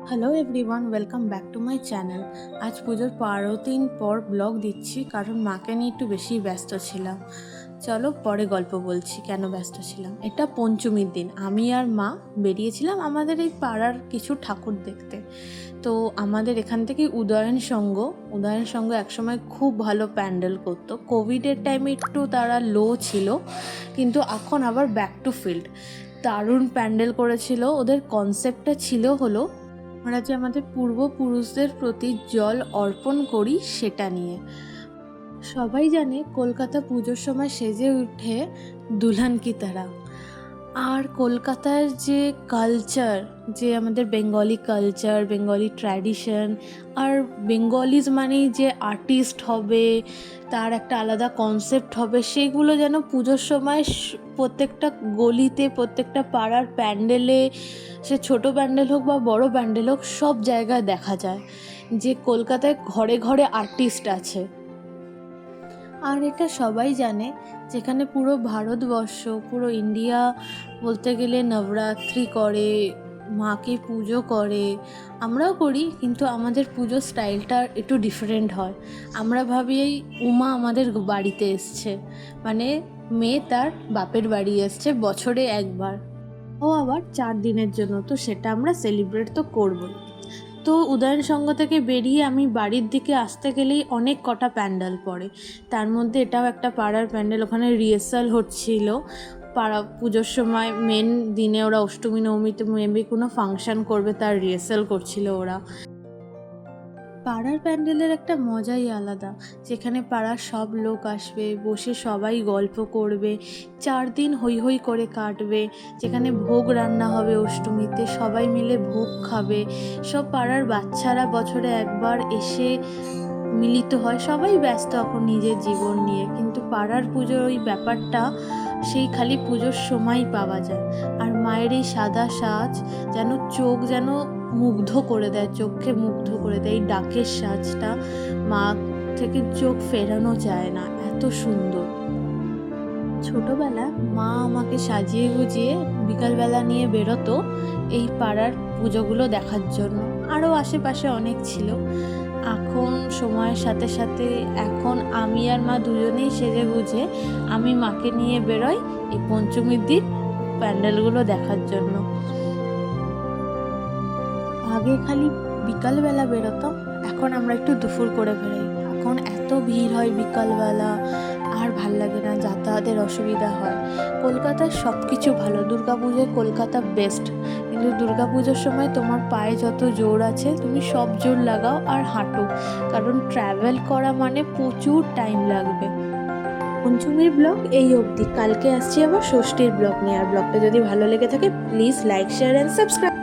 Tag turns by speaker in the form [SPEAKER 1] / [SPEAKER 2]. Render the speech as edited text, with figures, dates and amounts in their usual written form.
[SPEAKER 1] Hello everyone, welcome back to my channel. আজ পুজোর 12 দিন পর ব্লগ দিচ্ছি, কারণ মাকে নিয়ে একটু বেশি ব্যস্ত ছিলাম। চলো পরে গল্প বলছি কেন ব্যস্ত ছিলাম। এটা পঞ্চমীর দিন আমি আর মা বেরিয়েছিলাম আমাদের এই পাড়ার কিছু ঠাকুর দেখতে। তো আমাদের এখান থেকে উদয়ন সংঘ একসময় খুব ভালো প্যান্ডেল করতো। কোভিডের টাইমে একটু তারা লো ছিল, কিন্তু এখন আবার ব্যাক টু ফিল্ড দারুণ প্যান্ডেল করেছিল। ওদের কনসেপ্টটা ছিল হলো আমরা যে আমাদের পূর্বপুরুষদের প্রতি জল অর্পণ করি সেটা নিয়ে। সবাই জানে কলকাতা পুজোর সময় সেজে উঠে দুলহান কি তারা। আর কলকাতার যে কালচার, যে আমাদের বেঙ্গলি কালচার, বেঙ্গলি ট্র্যাডিশন, আর বেঙ্গলিজ মানেই যে আর্টিস্ট হবে, তার একটা আলাদা কনসেপ্ট হবে, সেগুলো যেন পুজোর সময় প্রত্যেকটা গলিতে, প্রত্যেকটা পাড়ার প্যান্ডেলে, সে ছোট প্যান্ডেল হোক বা বড় প্যান্ডেল হোক, সব জায়গায় দেখা যায় যে কলকাতায় ঘরে ঘরে আর্টিস্ট আছে। আর এটা সবাই জানে, যেখানে পুরো ভারতবর্ষ, পুরো ইন্ডিয়া বলতে গেলে নবরাত্রি করে, মাকে পুজো করে, আমরাও করি, কিন্তু আমাদের পুজো স্টাইলটা একটু ডিফারেন্ট হয়। আমরা ভাবি এই উমা আমাদের বাড়িতে এসছে, মানে মেয়ে তার বাপের বাড়ি এসছে বছরে একবার, ও আবার 4 দিনের জন্য, তো সেটা আমরা সেলিব্রেট তো করবই। তো উদয়ন সংঘ থেকে বেরিয়ে আমি বাড়ির দিকে আসতে গেলেই অনেক কটা প্যান্ডেল পড়ে। তার মধ্যে এটাও একটা পাড়ার প্যান্ডেল, ওখানে রিহার্সাল হচ্ছিল। পাড়া পুজোর সময় মেন দিনে ওরা অষ্টমী নবমীতে মেবি কোনো ফাংশন করবে, তার রিহার্সাল করছিল ওরা। পাড়ার প্যান্ডেলের একটা মজাই আলাদা, যেখানে পাড়ার সব লোক আসবে, বসে সবাই গল্প করবে, 4 দিন হৈ হৈ করে কাটবে, যেখানে ভোগ রান্না হবে অষ্টমীতে, সবাই মিলে ভোগ খাবে। সব পাড়ার বাচ্চারা বছরে একবার এসে মিলিত হয়। সবাই ব্যস্ত এখন নিজের জীবন নিয়ে, কিন্তু পাড়ার পুজোর ওই ব্যাপারটা সেই খালি পুজোর সময়ই পাওয়া যায়। আর মায়ের এই সাদা সাজ যেন চোখ যেন মুগ্ধ করে দেয়, চোখকে মুগ্ধ করে দেয়। এই ডাকের সাজটা মা থেকে চোখ ফেরানো যায় না, এত সুন্দর। ছোটোবেলা মা আমাকে সাজিয়ে গুজিয়ে বিকালবেলা নিয়ে বেরোতো এই পাড়ার পুজোগুলো দেখার জন্য। আরও আশেপাশে অনেক ছিল। এখন সময়ের সাথে সাথে এখন আমি আর মা দুজনেই সেজে গুজে আমি মাকে নিয়ে বেরোই এই পঞ্চমীর দিন প্যান্ডেলগুলো দেখার জন্য। আগে খালি বিকালবেলা বেরোতাম, এখন আমরা একটু দুপুর করে বেরোই। এখন এত ভিড় হয় বিকালবেলা, আর ভাল লাগে না, যাতায়াতের অসুবিধা হয়। কলকাতার সব কিছু ভালো, দুর্গাপুজোয় কলকাতা বেস্ট, কিন্তু দুর্গাপুজোর সময় তোমার পায়ে যত জোর আছে তুমি সব জোর লাগাও আর হাঁটো, কারণ ট্র্যাভেল করা মানে প্রচুর টাইম লাগবে। পঞ্চমীর ব্লগ এই অবধি, কালকে আসছি আবার ষষ্ঠীর ব্লগ নিয়ে। আর ব্লগটা যদি ভালো লেগে থাকে please like, share and subscribe.